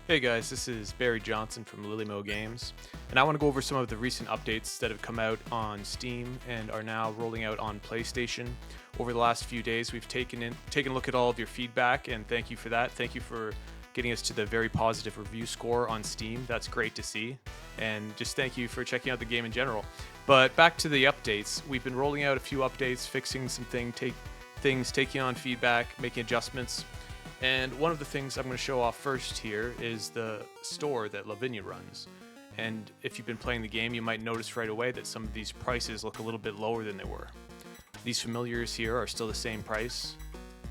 Hey guys, this is Barry Johnson from Lilymo Games, and I want to go over some of the recent updates that have come out on Steam and are now rolling out on PlayStation. Over the last few days, we've taken a look at all of your feedback, and thank you for that. Thank you for getting us to the very positive review score on Steam. That's great to see, and just thank you for checking out the game in general. But back to the updates, we've been rolling out a few updates, fixing some things, taking on feedback, making adjustments. And one of the things I'm going to show off first here is the store that Lavinia runs. And if you've been playing the game, you might notice right away that some of these prices look a little bit lower than they were. These familiars here are still the same price.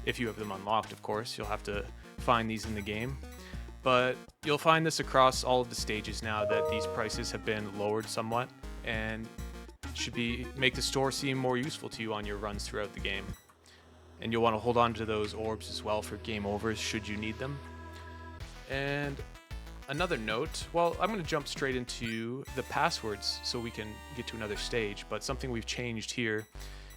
If you have them unlocked, of course, you'll have to find these in the game. But you'll find this across all of the stages now that these prices have been lowered somewhat and should make the store seem more useful to you on your runs throughout the game. And you'll want to hold on to those orbs as well for game overs should you need them. And another note, well, I'm going to jump straight into the passwords so we can get to another stage, but something we've changed here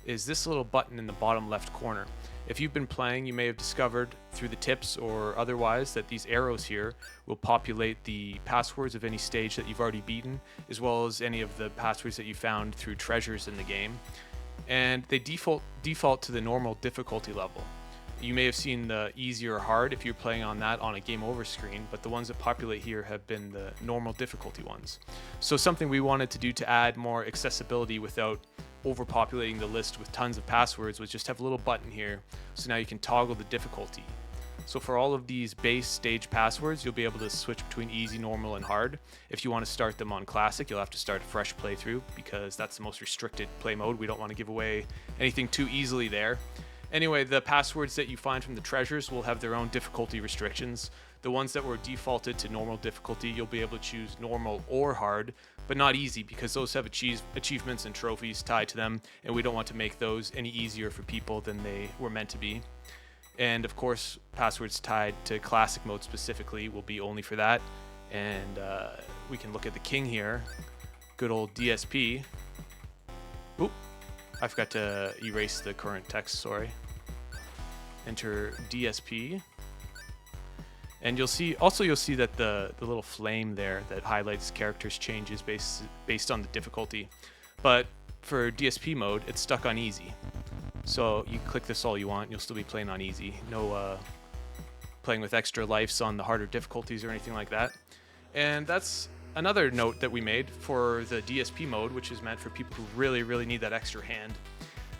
is this little button in the bottom left corner. If you've been playing, you may have discovered through the tips or otherwise that these arrows here will populate the passwords of any stage that you've already beaten, as well as any of the passwords that you found through treasures in the game. And they default to the normal difficulty level. You may have seen the easy or hard if you're playing on that on a game over screen, but the ones that populate here have been the normal difficulty ones. So something we wanted to do to add more accessibility without overpopulating the list with tons of passwords was just have a little button here, so now you can toggle the difficulty. So for all of these base stage passwords, you'll be able to switch between easy, normal, and hard. If you want to start them on classic, you'll have to start a fresh playthrough because that's the most restricted play mode. We don't want to give away anything too easily there. Anyway, the passwords that you find from the treasures will have their own difficulty restrictions. The ones that were defaulted to normal difficulty, you'll be able to choose normal or hard, but not easy because those have achievements and trophies tied to them, and we don't want to make those any easier for people than they were meant to be. And of course, passwords tied to classic mode specifically will be only for that. And we can look at the king here. Good old DSP. Oop, I forgot to erase the current text, sorry. Enter DSP. And you'll see that the little flame there that highlights characters changes based on the difficulty. But for DSP mode, it's stuck on easy. So you click this all you want, you'll still be playing on easy. No playing with extra lives on the harder difficulties or anything like that. And that's another note that we made for the DSP mode, which is meant for people who really, really need that extra hand.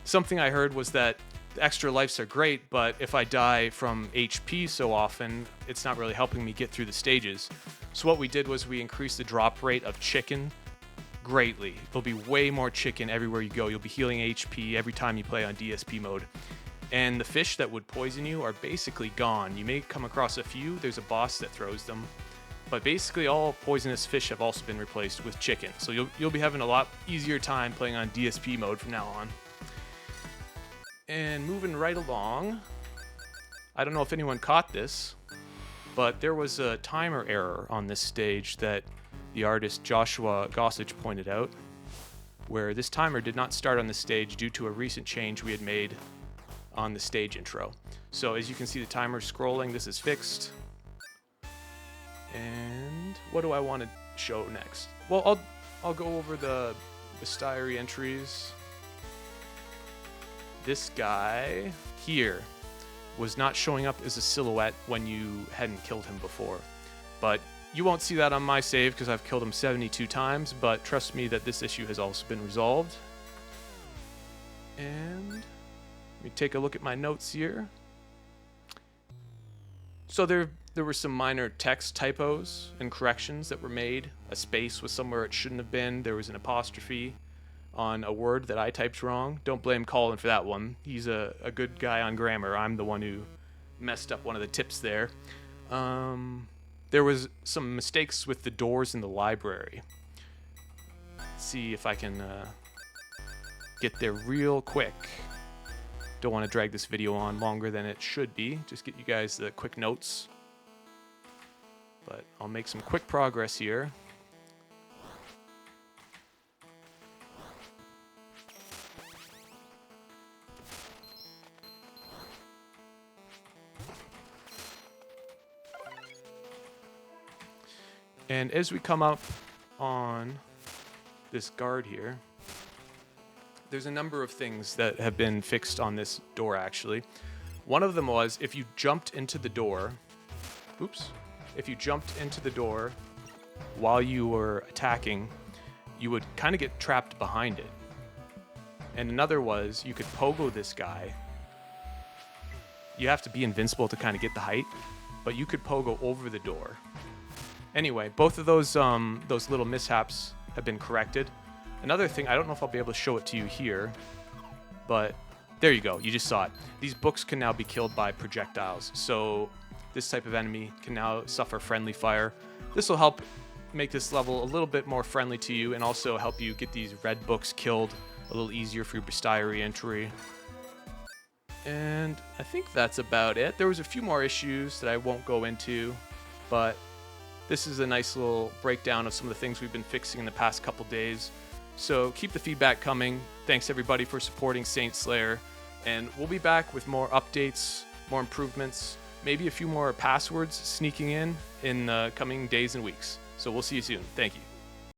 Something I heard was that the extra lives are great, but if I die from HP so often, it's not really helping me get through the stages. So what we did was we increased the drop rate of chicken greatly. There'll be way more chicken everywhere you go. You'll be healing HP every time you play on DSP mode. And the fish that would poison you are basically gone. You may come across a few. There's a boss that throws them. But basically all poisonous fish have also been replaced with chicken. So you'll be having a lot easier time playing on DSP mode from now on. And moving right along, I don't know if anyone caught this, but there was a timer error on this stage that the artist Joshua Gossage pointed out, where this timer did not start on the stage due to a recent change we had made on the stage intro. So as you can see the timer scrolling, this is fixed. And what do I want to show next? Well, I'll go over the bestiary entries. This guy here was not showing up as a silhouette when you hadn't killed him before, but you won't see that on my save because I've killed him 72 times, but trust me that this issue has also been resolved. And let me take a look at my notes here. So there were some minor text typos and corrections that were made. A space was somewhere it shouldn't have been. There was an apostrophe on a word that I typed wrong. Don't blame Colin for that one. He's a good guy on grammar. I'm the one who messed up one of the tips there. There was some mistakes with the doors in the library. Let's see if I can get there real quick. Don't want to drag this video on longer than it should be. Just get you guys the quick notes. But I'll make some quick progress here. And as we come up on this guard here, there's a number of things that have been fixed on this door, actually. One of them was if you jumped into the door, if you jumped into the door while you were attacking, you would kind of get trapped behind it. And another was you could pogo this guy. You have to be invincible to kind of get the height, but you could pogo over the door. Anyway, both of those little mishaps have been corrected. Another thing, I don't know if I'll be able to show it to you here, but there you go. You just saw it. These books can now be killed by projectiles. So this type of enemy can now suffer friendly fire. This will help make this level a little bit more friendly to you and also help you get these red books killed a little easier for your bestiary re-entry. And I think that's about it. There was a few more issues that I won't go into, but this is a nice little breakdown of some of the things we've been fixing in the past couple days. So keep the feedback coming. Thanks everybody for supporting Saint Slayer. And we'll be back with more updates, more improvements, maybe a few more passwords sneaking in the coming days and weeks. So we'll see you soon. Thank you.